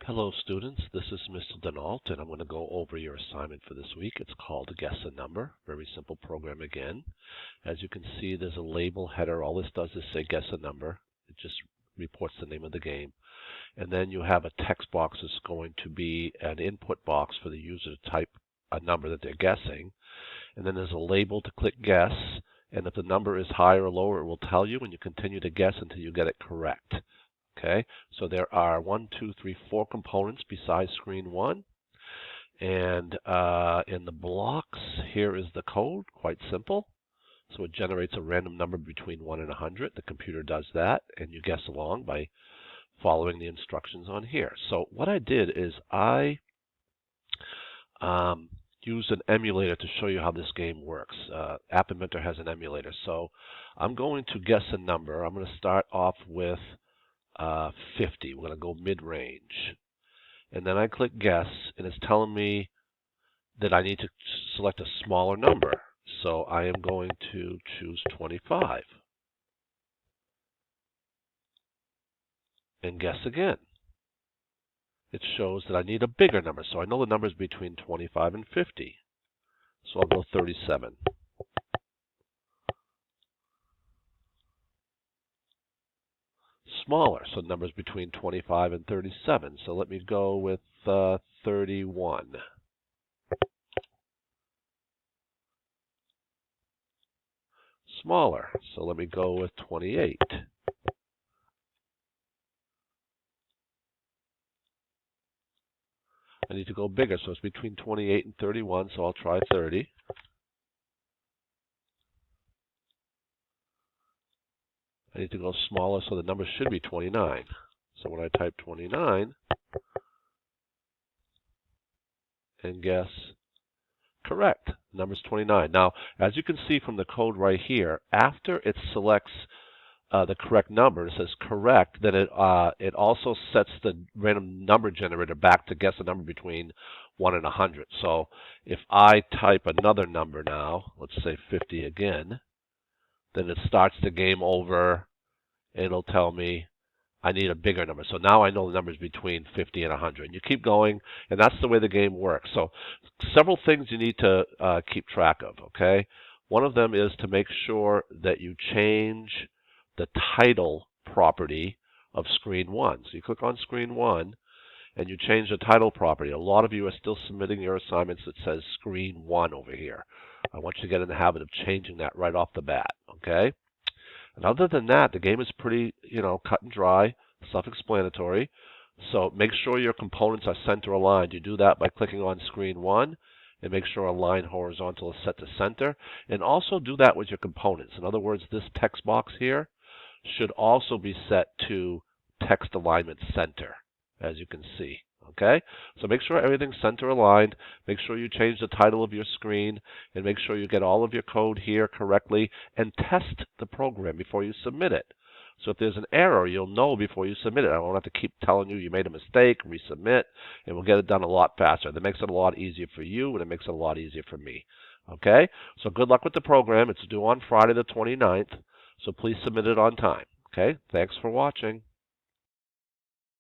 Hello students, this is Mr. Denault and I'm going to go over your assignment for this week. It's called Guess a Number. Very simple program again. As you can see, there's a label header. All this does is say guess a number. It just reports the name of the game. And then you have a text box that's going to be an input box for the user to type a number that they're guessing. And then there's a label to click guess. And if the number is higher or lower, it will tell you, and you continue to guess until you get it correct. Okay, so there are 4 components besides screen 1. And in the blocks, here is the code, quite simple. So it generates a random number between 1 and 100. The computer does that, and you guess along by following the instructions on here. So what I did is I used an emulator to show you how this game works. App Inventor has an emulator. So I'm going to guess a number. I'm going to start off with 50. We're going to go mid-range. And then I click guess, and it's telling me that I need to select a smaller number. So I am going to choose 25. And guess again. It shows that I need a bigger number. So I know the number is between 25 and 50. So I'll go 37. Smaller, so numbers between 25 and 37. So let me go with 31. Smaller, so let me go with 28. I need to go bigger, so it's between 28 and 31, so I'll try 30. I need to go smaller, so the number should be 29. So when I type 29 and guess, correct, the number's 29. Now, as you can see from the code right here, after it selects the correct number, it says correct, then it also sets the random number generator back to guess a number between 1 and 100. So if I type another number now, let's say 50 again, then it starts the game over. It'll tell me I need a bigger number. So now I know the number is between 50 and 100. And you keep going, and that's the way the game works. So several things you need to keep track of, okay? One of them is to make sure that you change the title property of screen 1. So you click on screen 1, and you change the title property. A lot of you are still submitting your assignments that says screen 1 over here. I want you to get in the habit of changing that right off the bat, okay? And other than that, the game is pretty, cut and dry, self-explanatory. So make sure your components are center aligned. You do that by clicking on screen 1 and make sure align horizontal is set to center. And also do that with your components. In other words, this text box here should also be set to text alignment center, as you can see. Okay, so make sure everything's center aligned. Make sure you change the title of your screen, and make sure you get all of your code here correctly, and test the program before you submit it. So if there's an error, you'll know before you submit it. I won't have to keep telling you made a mistake, resubmit, and we'll get it done a lot faster. That makes it a lot easier for you, and it makes it a lot easier for me. Okay, so good luck with the program. It's due on Friday the 29th, so please submit it on time. Okay, thanks for watching.